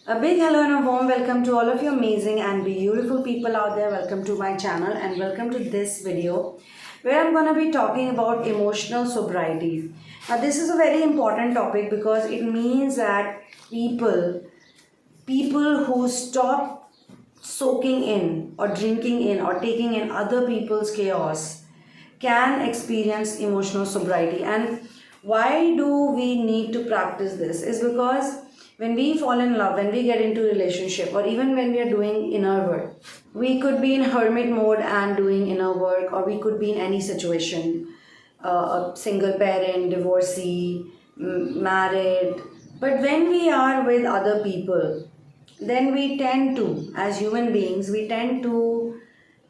A big hello and a warm welcome to all of you amazing and beautiful people out there. Welcome to my channel and welcome to this video where I'm going to be talking about emotional sobriety. Now this is a very important topic because it means that people who stop soaking in or drinking in or taking in other people's chaos can experience emotional sobriety. And why do we need to practice this is because when we fall in love, when we get into a relationship, or even when we are doing inner work, we could be in hermit mode and doing inner work, or we could be in any situation, a single parent, divorcee, married. But when we are with other people, then we tend to, as human beings, we tend to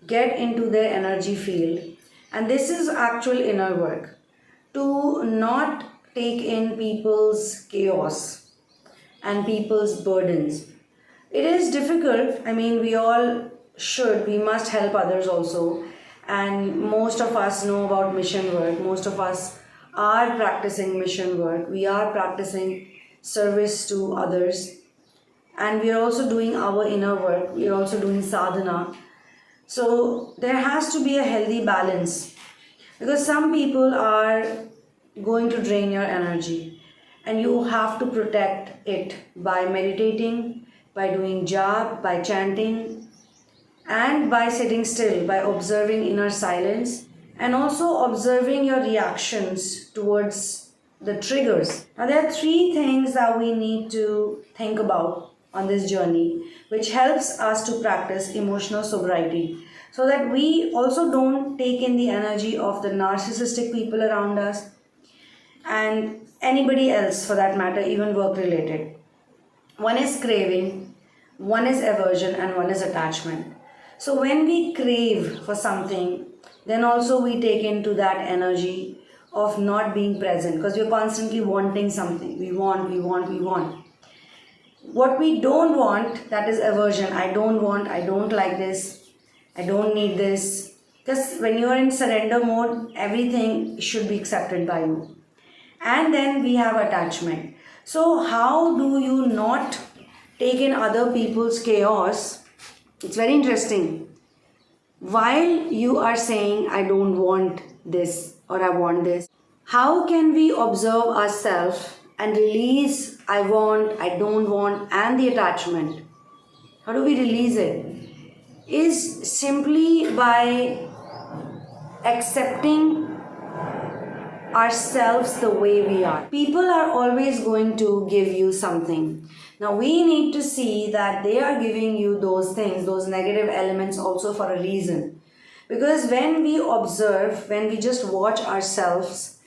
get into their energy field. And this is actual inner work. To not take in people's chaos and people's burdens. It is difficult. I mean, we must help others also. And most of us know about mission work. Most of us are practicing mission work. We are practicing service to others. And we are also doing our inner work. We are also doing sadhana. So there has to be a healthy balance. Because some people are going to drain your energy. And you have to protect it by meditating, by doing japa, by chanting, and by sitting still, by observing inner silence, and also observing your reactions towards the triggers. Now, there are three things that we need to think about on this journey, which helps us to practice emotional sobriety, so that we also don't take in the energy of the narcissistic people around us and anybody else for that matter, even work related. One is craving, one is aversion, and one is attachment. So when we crave for something, then also we take into that energy of not being present, because we're constantly wanting something. We want. What we don't want, that is aversion. I don't want, I don't like this, I don't need this. Because when you're in surrender mode, everything should be accepted by you. And then we have attachment. So how do you not take in other people's chaos? It's very interesting. While you are saying, I don't want this or I want this, how can we observe ourselves and release I want, I don't want, and the attachment? How do we release it? Is simply by accepting ourselves the way we are. People are always going to give you something. Now we need to see that they are giving you those things, those negative elements also for a reason. Because when we observe, when we just watch ourselves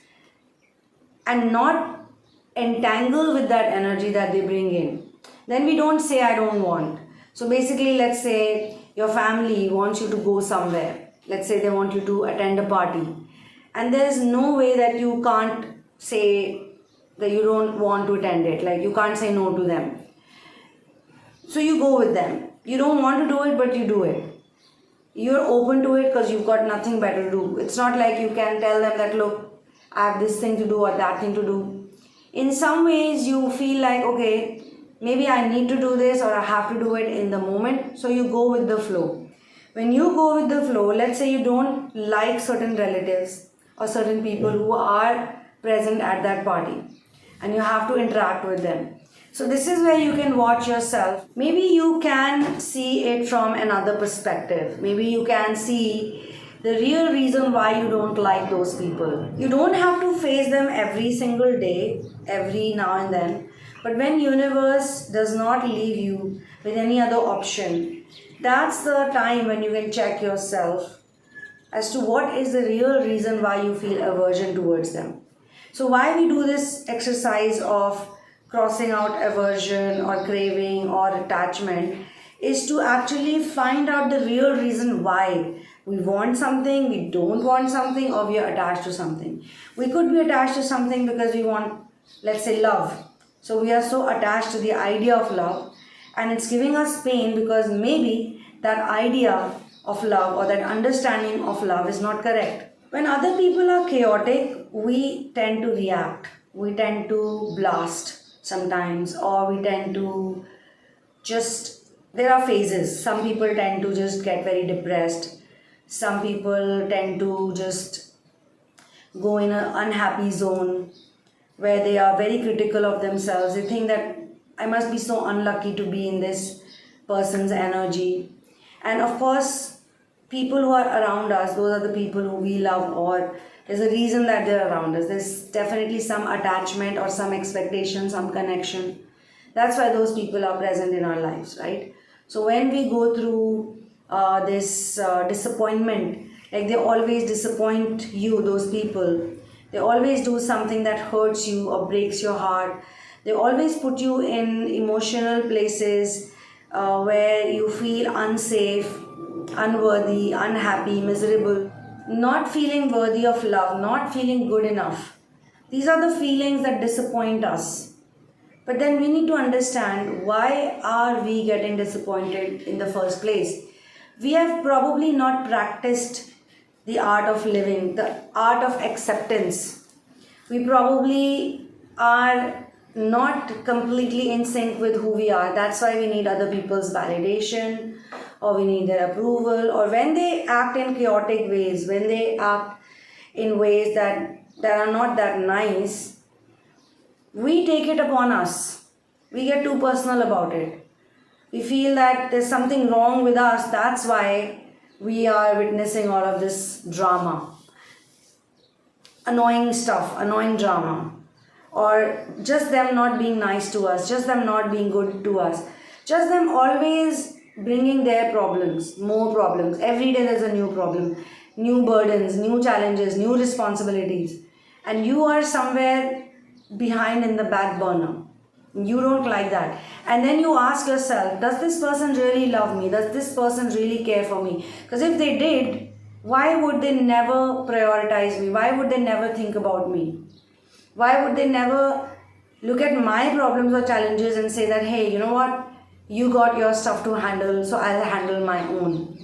and not entangle with that energy that they bring in, then we don't say I don't want. So basically, let's say your family wants you to go somewhere. Let's say they want you to attend a party. And there is no way that you can't say that you don't want to attend it. Like you can't say no to them. So you go with them. You don't want to do it, but you do it. You're open to it because you've got nothing better to do. It's not like you can tell them that, look, I have this thing to do or that thing to do. In some ways, you feel like, okay, maybe I need to do this or I have to do it in the moment. So you go with the flow. When you go with the flow, let's say you don't like certain relatives or certain people who are present at that party and you have to interact with them. So this is where you can watch yourself. Maybe you can see it from another perspective. Maybe you can see the real reason why you don't like those people. You don't have to face them every single day, every now and then. But when universe does not leave you with any other option, that's the time when you can check yourself as to what is the real reason why you feel aversion towards them. So why we do this exercise of crossing out aversion or craving or attachment is to actually find out the real reason why we want something, we don't want something, or we are attached to something. We could be attached to something because we want, let's say, love. So we are so attached to the idea of love and it's giving us pain because maybe that idea of love or that understanding of love is not correct. When other people are chaotic, we tend to react. We tend to blast sometimes, or we tend to just, there are phases. Some people tend to just get very depressed. Some people tend to just go in an unhappy zone where they are very critical of themselves. They think that I must be so unlucky to be in this person's energy. And of course, people who are around us, those are the people who we love, or there's a reason that they're around us. There's definitely some attachment or some expectation, some connection. That's why those people are present in our lives, right? So when we go through this disappointment, like they always disappoint you, those people. They always do something that hurts you or breaks your heart. They always put you in emotional places where you feel unsafe, unworthy, unhappy, miserable, not feeling worthy of love, not feeling good enough. These are the feelings that disappoint us. But then we need to understand, why are we getting disappointed in the first place? We have probably not practiced the art of living, the art of acceptance. We probably are not completely in sync with who we are. That's why we need other people's validation, or we need their approval, or when they act in chaotic ways, when they act in ways that are not that nice, we take it upon us. We get too personal about it. We feel that there's something wrong with us. That's why we are witnessing all of this drama. Annoying stuff, annoying drama. Or just them not being nice to us, just them not being good to us. Just them always bringing their problems, more problems. Every day there's a new problem. New burdens, new challenges, new responsibilities. And you are somewhere behind in the back burner. You don't like that. And then you ask yourself, does this person really love me? Does this person really care for me? Because if they did, why would they never prioritize me? Why would they never think about me? Why would they never look at my problems or challenges and say that, hey, you know what? You got your stuff to handle, so I'll handle my own.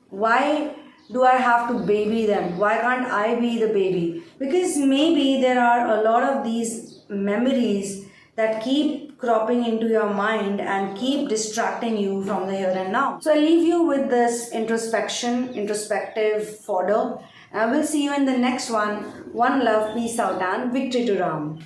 Why do I have to baby them? Why can't I be the baby? Because maybe there are a lot of these memories that keep cropping into your mind and keep distracting you from the here and now. So I leave you with this introspective fodder. I will see you in the next one. One love, peace out, and victory to Ram.